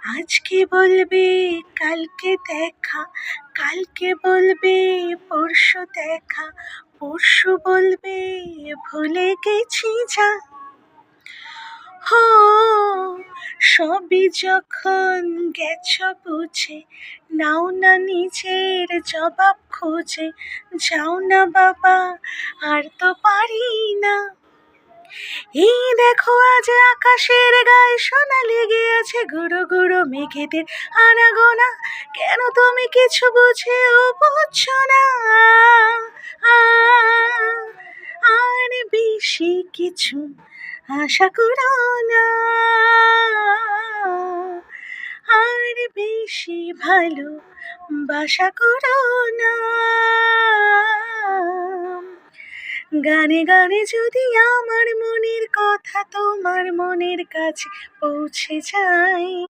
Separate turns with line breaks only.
আজকে বলবে কালকে দেখা, কালকে বলবে পরশু দেখা, পরশু বলবে ভুলে গেছি যা। হো, সবই যখন গেছো বুঝে, নাও না নিজের জবাব খুঁজে। যাও না বাবা, আর তো পারি না। এই দেখো আজ আকাশের গায়ে সোনা লেগে আছে, গুঁড়ো গুঁড়ো মেঘেদের আনাগোনা। কেন তুমি কিছু বুঝেও বুঝছো না? আর বেশি কিছু আশা করো না, আর বেশি ভালো বাসা করো না। গানে গানে যদি আমার মনের কথা তোমার মনের কাছে পৌঁছে যায়।